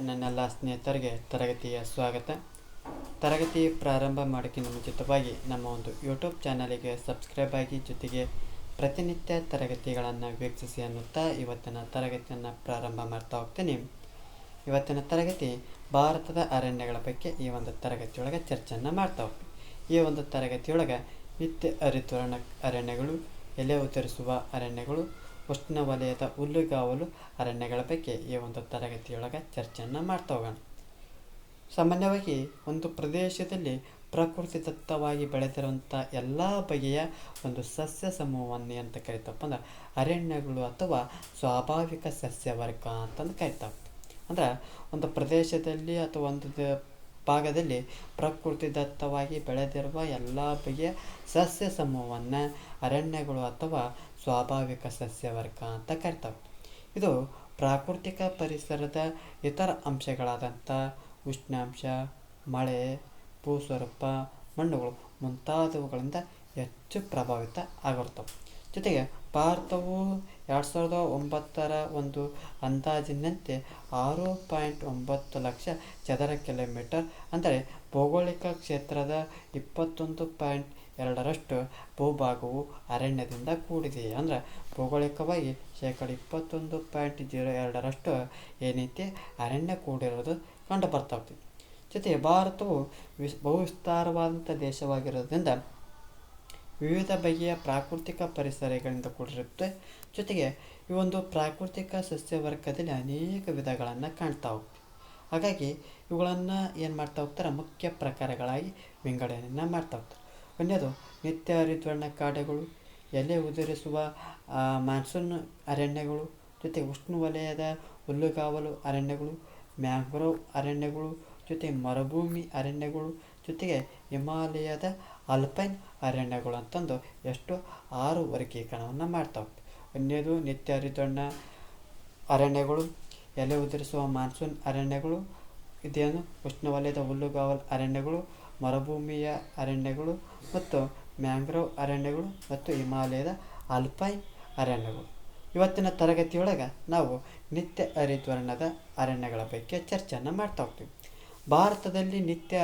ನನ್ನೆಲ್ಲ ಸ್ನೇಹಿತರಿಗೆ ತರಗತಿಯ ಸ್ವಾಗತ. ತರಗತಿ ಪ್ರಾರಂಭ ಮಾಡೋಕ್ಕಿಂತ ಮುಂಚಿತವಾಗಿ ನಮ್ಮ ಒಂದು ಯೂಟ್ಯೂಬ್ ಚಾನಲಿಗೆ ಸಬ್ಸ್ಕ್ರೈಬ್ ಆಗಿ, ಜೊತೆಗೆ ಪ್ರತಿನಿತ್ಯ ತರಗತಿಗಳನ್ನು ವೀಕ್ಷಿಸಿ ಅನ್ನುತ್ತಾ ಇವತ್ತಿನ ತರಗತಿಯನ್ನು ಪ್ರಾರಂಭ ಮಾಡ್ತಾ ಹೋಗ್ತೀನಿ. ಇವತ್ತಿನ ತರಗತಿ ಭಾರತದ ಅರಣ್ಯಗಳ ಬಗ್ಗೆ ಈ ಒಂದು ತರಗತಿಯೊಳಗೆ ಚರ್ಚೆಯನ್ನು ಮಾಡ್ತಾ ಹೋಗ್ತೀವಿ. ಈ ಒಂದು ತರಗತಿಯೊಳಗೆ ನಿತ್ಯ ಹರಿದ್ವರ್ಣ ಅರಣ್ಯಗಳು, ಎಲೆ ಉದುರಿಸುವ ಅರಣ್ಯಗಳು, ಉಷ್ಣವಲಯದ ಹುಲ್ಲುಗಾವಲು ಅರಣ್ಯಗಳ ಬಗ್ಗೆ ಈ ಒಂದು ತರಗತಿಯೊಳಗೆ ಚರ್ಚೆಯನ್ನು ಮಾಡ್ತಾ ಹೋಗೋಣ. ಸಾಮಾನ್ಯವಾಗಿ ಒಂದು ಪ್ರದೇಶದಲ್ಲಿ ಪ್ರಕೃತಿದತ್ತವಾಗಿ ಬೆಳೆದಿರುವಂಥ ಎಲ್ಲ ಬಗೆಯ ಒಂದು ಸಸ್ಯ ಸಮೂಹವನ್ನು ಅಂತ ಕರಿತಪ್ಪ ಅಂದ್ರೆ ಅರಣ್ಯಗಳು ಅಥವಾ ಸ್ವಾಭಾವಿಕ ಸಸ್ಯವರ್ಗ ಅಂತಂದು ಕರಿತಾವೆ. ಅಂದ್ರೆ ಒಂದು ಪ್ರದೇಶದಲ್ಲಿ ಅಥವಾ ಒಂದು ಭಾಗದಲ್ಲಿ ಪ್ರಕೃತಿದತ್ತವಾಗಿ ಬೆಳೆದಿರುವ ಎಲ್ಲ ಬಗೆಯ ಸಸ್ಯ ಸಮೂಹವನ್ನು ಅರಣ್ಯಗಳು ಅಥವಾ ಸ್ವಾಭಾವಿಕ ಸಸ್ಯವರ್ಗ ಅಂತ ಕರಿತಾವೆ. ಇದು ಪ್ರಾಕೃತಿಕ ಪರಿಸರದ ಇತರ ಅಂಶಗಳಾದಂಥ ಉಷ್ಣಾಂಶ, ಮಳೆ, ಭೂಸ್ವರೂಪ, ಮಣ್ಣುಗಳು ಮುಂತಾದವುಗಳಿಂದ ಹೆಚ್ಚು ಪ್ರಭಾವಿತ ಆಗಿರ್ತವೆ. ಜೊತೆಗೆ ಭಾರತವು 2009ರ ಒಂದು ಅಂದಾಜಿನಂತೆ 6.9 ಲಕ್ಷ ಚದರ ಕಿಲೋಮೀಟರ್ ಅಂದರೆ ಭೌಗೋಳಿಕ ಕ್ಷೇತ್ರದ 21.2% ಭೂಭಾಗವು ಅರಣ್ಯದಿಂದ ಕೂಡಿದೆ. ಅಂದರೆ ಭೌಗೋಳಿಕವಾಗಿ 21.02% ಏನೈತಿ ಅರಣ್ಯ ಕೂಡಿರೋದು ಕಂಡು ಬರ್ತಾ ಹೋಗ್ತದೆ. ಜೊತೆಗೆ ಭಾರತವು ಬಹುವಿಸ್ತಾರವಾದಂಥ ದೇಶವಾಗಿರೋದ್ರಿಂದ ವಿವಿಧ ಬಗೆಯ ಪ್ರಾಕೃತಿಕ ಪರಿಸರಗಳಿಂದ ಕೂಡಿರುತ್ತೆ. ಜೊತೆಗೆ ಈ ಒಂದು ಪ್ರಾಕೃತಿಕ ಸಸ್ಯವರ್ಗದಲ್ಲಿ ಅನೇಕ ವಿಧಗಳನ್ನು ಕಾಣ್ತಾ ಹೋಗ್ತೀವಿ. ಹಾಗಾಗಿ ಇವುಗಳನ್ನು ಏನು ಮಾಡ್ತಾ ಹೋಗ್ತಾರೆ, ಮುಖ್ಯ ಪ್ರಕಾರಗಳಾಗಿ ವಿಂಗಡಣೆಯನ್ನು ಮಾಡ್ತಾ ಹೋಗ್ತಾರೆ. ಒಂದನೇದು ನಿತ್ಯ ಹರಿದ್ವರ್ಣ ಕಾಡುಗಳು, ಎಲೆ ಉದುರಿಸುವ ಮಾನ್ಸೂನ್ ಅರಣ್ಯಗಳು, ಜೊತೆಗೆ ಉಷ್ಣವಲಯದ ಹುಲ್ಲುಗಾವಲು ಅರಣ್ಯಗಳು, ಮ್ಯಾಂಗ್ರೋವ್ ಅರಣ್ಯಗಳು, ಜೊತೆಗೆ ಮರುಭೂಮಿ ಅರಣ್ಯಗಳು, ಜೊತೆಗೆ ಹಿಮಾಲಯದ ಆಲ್ಪೈನ್ ಅರಣ್ಯಗಳು ಅಂತಂದು 6 ವರ್ಗೀಕರಣವನ್ನು ಮಾಡ್ತಾ ಹೋಗ್ತೀವಿ. ಒಂದನೇದು ನಿತ್ಯ ಹರಿದ್ವರ್ಣ ಅರಣ್ಯಗಳು, ಎಲೆ ಉದುರಿಸುವ ಮಾನ್ಸೂನ್ ಅರಣ್ಯಗಳು, ಇದೇನು ಉಷ್ಣವಲಯದ ಹುಲ್ಲುಗಾವಲು ಅರಣ್ಯಗಳು, ಮರುಭೂಮಿಯ ಅರಣ್ಯಗಳು ಮತ್ತು ಮ್ಯಾಂಗ್ರೋವ್ ಅರಣ್ಯಗಳು ಮತ್ತು ಹಿಮಾಲಯದ ಆಲ್ಪೈನ್ ಅರಣ್ಯಗಳು. ಇವತ್ತಿನ ತರಗತಿಯೊಳಗೆ ನಾವು ನಿತ್ಯ ಹರಿದ್ವರ್ಣದ ಅರಣ್ಯಗಳ ಬಗ್ಗೆ ಚರ್ಚೆಯನ್ನು ಮಾಡ್ತಾ ಹೋಗ್ತೀವಿ. ಭಾರತದಲ್ಲಿ ನಿತ್ಯ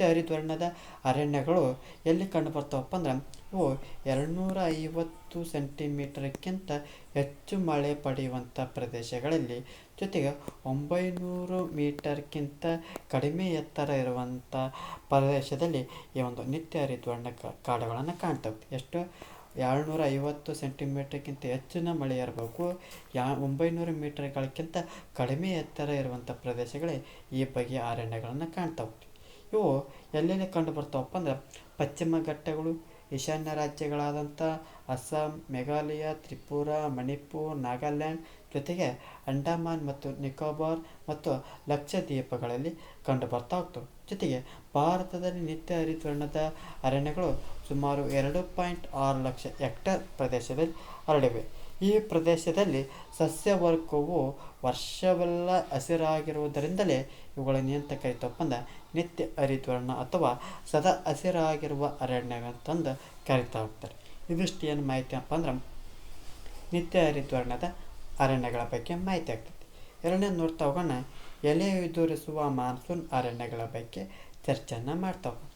ಹರಿದ್ವರ್ಣದ ಅರಣ್ಯಗಳು ಎಲ್ಲಿ ಕಂಡು ಬರ್ತಾವಪ್ಪ ಅಂದ್ರೆ ಇವು 250 ಸೆಂಟಿಮೀಟರ್ಗಿಂತ ಹೆಚ್ಚು ಮಳೆ ಪಡೆಯುವಂಥ ಪ್ರದೇಶಗಳಲ್ಲಿ, ಜೊತೆಗೆ 900 ಮೀಟರ್ಗಿಂತ ಕಡಿಮೆ ಎತ್ತರ ಇರುವಂಥ ಪ್ರದೇಶದಲ್ಲಿ ಈ ಒಂದು ನಿತ್ಯ ಹರಿದ್ವರ್ಣ ಕಾಡುಗಳನ್ನು ಕಾಣ್ತವೆ. ಎಷ್ಟು 250 ಸೆಂಟಿಮೀಟರ್ಗಿಂತ ಹೆಚ್ಚಿನ ಮಳೆ ಇರಬೇಕು, 900 ಮೀಟರ್ಗಳಕ್ಕಿಂತ ಕಡಿಮೆ ಎತ್ತರ ಇರುವಂಥ ಪ್ರದೇಶಗಳೇ ಈ ಬಗೆಯ ಅರಣ್ಯಗಳನ್ನು ಕಾಣ್ತಾ ಹೋಗ್ತೀವಿ. ಇವು ಎಲ್ಲೆಲ್ಲಿ ಕಂಡು ಬರ್ತಾವಪ್ಪ ಅಂದ್ರೆ ಪಶ್ಚಿಮ ಘಟ್ಟಗಳು, ಈಶಾನ್ಯ ರಾಜ್ಯಗಳಾದಂಥ ಅಸ್ಸಾಂ, ಮೇಘಾಲಯ, ತ್ರಿಪುರ, ಮಣಿಪುರ್, ನಾಗಾಲ್ಯಾಂಡ್, ಜೊತೆಗೆ ಅಂಡಮಾನ್ ಮತ್ತು ನಿಕೋಬಾರ್ ಮತ್ತು ಲಕ್ಷದ್ವೀಪಗಳಲ್ಲಿ ಕಂಡು ಬರ್ತಾ ಹೋಗ್ತವೆ. ಜೊತೆಗೆ ಭಾರತದಲ್ಲಿ ನಿತ್ಯ ಹರಿದ್ವರ್ಣದ ಅರಣ್ಯಗಳು ಸುಮಾರು 2.6 ಲಕ್ಷ ಹೆಕ್ಟೇರ್ ಪ್ರದೇಶದಲ್ಲಿ ಹರಡಿವೆ. ಈ ಪ್ರದೇಶದಲ್ಲಿ ಸಸ್ಯವರ್ಗವು ವರ್ಷವೆಲ್ಲ ಹಸಿರಾಗಿರುವುದರಿಂದಲೇ ಇವುಗಳನ್ನು ಅಂತ ಕರಿತಪ್ಪ ಅಂದ್ರೆ ನಿತ್ಯ ಹರಿದ್ವರ್ಣ ಅಥವಾ ಸದಾ ಹಸಿರಾಗಿರುವ ಅರಣ್ಯ ಅಂತಂದು ಕರಿತಾ ಹೋಗ್ತಾರೆ. ಇದಿಷ್ಟು ಏನು ಮಾಹಿತಿ ಅಪ್ಪ ಅಂದ್ರೆ ನಿತ್ಯ ಹರಿದ್ವರ್ಣದ ಅರಣ್ಯಗಳ ಬಗ್ಗೆ ಮಾಹಿತಿ ಆಗ್ತದೆ. ಎರಡನೇದು ನೋಡ್ತಾ ಹೋಗೋಣ, ಎಲೆ ಉದುರಿಸುವ ಮಾನ್ಸೂನ್ ಅರಣ್ಯಗಳ ಬಗ್ಗೆ ಚರ್ಚೆಯನ್ನು ಮಾಡ್ತಾ ಹೋಗೋಣ.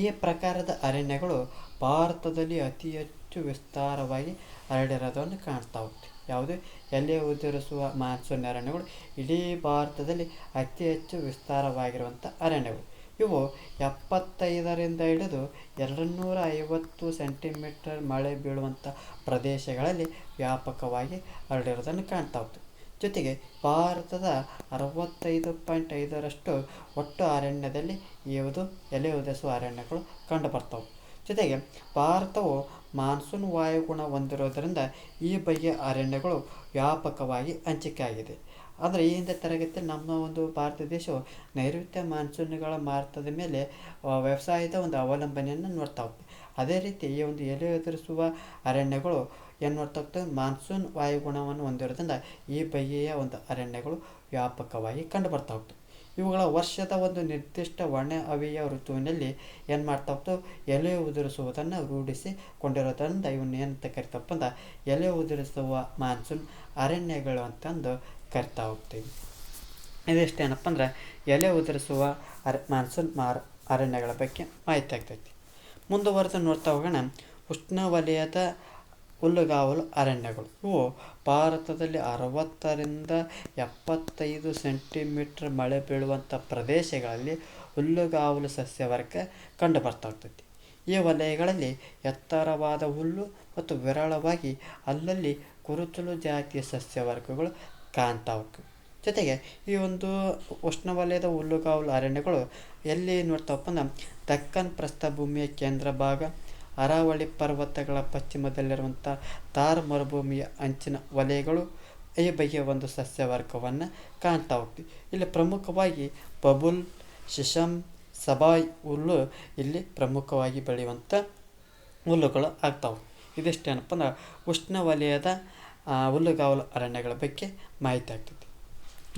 ಈ ಪ್ರಕಾರದ ಅರಣ್ಯಗಳು ಭಾರತದಲ್ಲಿ ಅತಿ ಹೆಚ್ಚು ವಿಸ್ತಾರವಾಗಿ ಹರಡಿರೋದನ್ನು ಕಾಣ್ತಾ ಹೋಗ್ತೀವಿ. ಯಾವುದು ಎಲೆ ಉದುರಿಸುವ ಮಾನ್ಸೂನ್ ಅರಣ್ಯಗಳು ಇಡೀ ಭಾರತದಲ್ಲಿ ಅತಿ ಹೆಚ್ಚು ವಿಸ್ತಾರವಾಗಿರುವಂಥ ಅರಣ್ಯಗಳು. ಇವು 75ರಿಂದ ಹಿಡಿದು 250 ಸೆಂಟಿಮೀಟರ್ ಮಳೆ ಬೀಳುವಂಥ ಪ್ರದೇಶಗಳಲ್ಲಿ ವ್ಯಾಪಕವಾಗಿ ಹರಡಿರೋದನ್ನು ಕಾಣ್ತಾ ಹೋಗ್ತೀವಿ. ಜೊತೆಗೆ ಭಾರತದ 65.5% ಒಟ್ಟು ಅರಣ್ಯದಲ್ಲಿ ಇವುದು ಎಲೆ ಉದುರಿಸುವ ಅರಣ್ಯಗಳು ಕಂಡು ಬರ್ತವೆ. ಜೊತೆಗೆ ಭಾರತವು ಮಾನ್ಸೂನ್ ವಾಯುಗುಣ ಹೊಂದಿರೋದರಿಂದ ಈ ಬಗೆಯ ಅರಣ್ಯಗಳು ವ್ಯಾಪಕವಾಗಿ ಹಂಚಿಕೆ ಆಗಿದೆ. ಅಂದರೆ ಈ ಹಿಂದೆ ತರಗತಿಯಲ್ಲಿ ನಮ್ಮ ಒಂದು ಭಾರತ ದೇಶವು ನೈಋತ್ಯ ಮಾನ್ಸೂನ್ಗಳ ಮಾರುತದ ಮೇಲೆ ವ್ಯವಸಾಯದ ಒಂದು ಅವಲಂಬನೆಯನ್ನು ನೋಡ್ತಾ ಹೋಗ್ತೀವಿ. ಅದೇ ರೀತಿ ಈ ಒಂದು ಎಲೆ ಉದುರಿಸುವ ಅರಣ್ಯಗಳು ಏನು ನೋಡ್ತಾ ಹೋಗ್ತವೆ, ಮಾನ್ಸೂನ್ ವಾಯುಗುಣವನ್ನು ಹೊಂದಿರೋದ್ರಿಂದ ಈ ಬಗೆಯ ಒಂದು ಅರಣ್ಯಗಳು ವ್ಯಾಪಕವಾಗಿ ಕಂಡು ಬರ್ತಾ ಹೋಗ್ತವೆ. ಇವುಗಳ ವರ್ಷದ ಒಂದು ನಿರ್ದಿಷ್ಟ ಒಣ ಹವೆಯ ಋತುವಿನಲ್ಲಿ ಏನು ಮಾಡ್ತಾ ಹೋಗ್ತವೆ, ಎಲೆ ಉದುರಿಸುವುದನ್ನು ರೂಢಿಸಿಕೊಂಡಿರೋದ್ರಿಂದ ಇವನ್ನ ಏನಂತ ಕರಿತಪ್ಪ ಅಂದ್ರೆ ಎಲೆ ಉದುರಿಸುವ ಮಾನ್ಸೂನ್ ಅರಣ್ಯಗಳು ಅಂತಂದು ಕರಿತಾ ಹೋಗ್ತೀವಿ. ಇದಿಷ್ಟೇನಪ್ಪ ಅಂದ್ರೆ ಎಲೆ ಉದುರಿಸುವ ಮಾನ್ಸೂನ್ ಅರಣ್ಯಗಳ ಬಗ್ಗೆ ಮಾಹಿತಿ ಆಗ್ತೈತಿ. ಮುಂದುವರೆದು ನೋಡ್ತಾ ಹೋಗೋಣ. ಉಷ್ಣವಲಯದ ಹುಲ್ಲುಗಾವಲು ಅರಣ್ಯಗಳು ಇವು ಭಾರತದಲ್ಲಿ 60 ರಿಂದ 75 ಸೆಂಟಿಮೀಟ್ರ್ ಮಳೆ ಬೀಳುವಂಥ ಪ್ರದೇಶಗಳಲ್ಲಿ ಹುಲ್ಲುಗಾವಲು ಸಸ್ಯವರ್ಗ ಕಂಡು ಬರ್ತಾ ಹೋಗ್ತೈತಿ. ಈ ವಲಯಗಳಲ್ಲಿ ಎತ್ತರವಾದ ಹುಲ್ಲು ಮತ್ತು ವಿರಳವಾಗಿ ಅಲ್ಲಲ್ಲಿ ಕುರುಚಲು ಜಾತಿಯ ಸಸ್ಯವರ್ಗಗಳು ಕಾಣ್ತಾ ಹೋಗ್ತವೆ. ಜೊತೆಗೆ ಈ ಒಂದು ಉಷ್ಣವಲಯದ ಹುಲ್ಲುಗಾವಲು ಅರಣ್ಯಗಳು ಎಲ್ಲಿ ನೋಡ್ತಾವಪ್ಪ ಅಂದ್ರೆ ದಕ್ಕನ್ ಪ್ರಸ್ಥಭೂಮಿಯ ಕೇಂದ್ರ ಭಾಗ, ಅರಾವಳಿ ಪರ್ವತಗಳ ಪಶ್ಚಿಮದಲ್ಲಿರುವಂಥ ಥಾರ್ ಮರುಭೂಮಿಯ ಅಂಚಿನ ವಲಯಗಳು ಈ ಬಗೆಯ ಒಂದು ಸಸ್ಯವರ್ಗವನ್ನು ಕಾಣ್ತಾ ಹೋಗ್ತೀವಿ. ಇಲ್ಲಿ ಪ್ರಮುಖವಾಗಿ ಬಬುಲ್, ಶಿಶಮ್, ಸಬಾಯ್ ಹುಲ್ಲು ಇಲ್ಲಿ ಪ್ರಮುಖವಾಗಿ ಬೆಳೆಯುವಂಥ ಹುಲ್ಲುಗಳು ಆಗ್ತಾವೆ. ಇದಿಷ್ಟೇನಪ್ಪ ಅಂದ್ರೆ ಉಷ್ಣವಲಯದ ಹುಲ್ಲುಗಾವಲು ಅರಣ್ಯಗಳ ಬಗ್ಗೆ ಮಾಹಿತಿ ಆಗ್ತೈತಿ.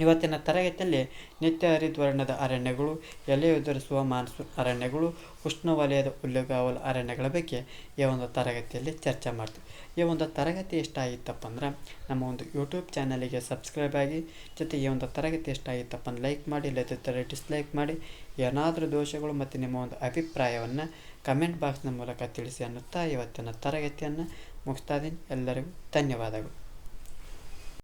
ಇವತ್ತಿನ ತರಗತಿಯಲ್ಲಿ ನಿತ್ಯ ಹರಿದ್ವರ್ಣದ ಅರಣ್ಯಗಳು, ಎಲೆ ಉದುರಿಸುವ ಮಾನ್ಸೂನ್ ಅರಣ್ಯಗಳು, ಉಷ್ಣವಲಯದ ಹುಲ್ಲುಗಾವಲು ಅರಣ್ಯಗಳ ಬಗ್ಗೆ ಈ ಒಂದು ತರಗತಿಯಲ್ಲಿ ಚರ್ಚೆ ಮಾಡ್ತೀವಿ. ಈ ಒಂದು ತರಗತಿ ಇಷ್ಟ ಆಗಿತ್ತಪ್ಪ ಅಂದ್ರೆ ನಮ್ಮ ಒಂದು ಯೂಟ್ಯೂಬ್ ಚಾನಲಿಗೆ ಸಬ್ಸ್ಕ್ರೈಬ್ ಆಗಿ, ಜೊತೆಗೆ ಈ ಒಂದು ತರಗತಿ ಇಷ್ಟ ಆಗಿತ್ತಪ್ಪ ಅಂದ್ರೆ ಲೈಕ್ ಮಾಡಿ, ಇಲ್ಲದಿದ್ದರೆ ಡಿಸ್ಲೈಕ್ ಮಾಡಿ. ಏನಾದರೂ ದೋಷಗಳು ಮತ್ತು ನಿಮ್ಮ ಒಂದು ಅಭಿಪ್ರಾಯವನ್ನು ಕಮೆಂಟ್ ಬಾಕ್ಸ್ನ ಮೂಲಕ ತಿಳಿಸಿ ಅನ್ನುತ್ತಾ ಇವತ್ತಿನ ತರಗತಿಯನ್ನು ಮುಗಿಸ್ತಾ ಇದ್ದೀನಿ. ಎಲ್ಲರಿಗೂ ಧನ್ಯವಾದಗಳು.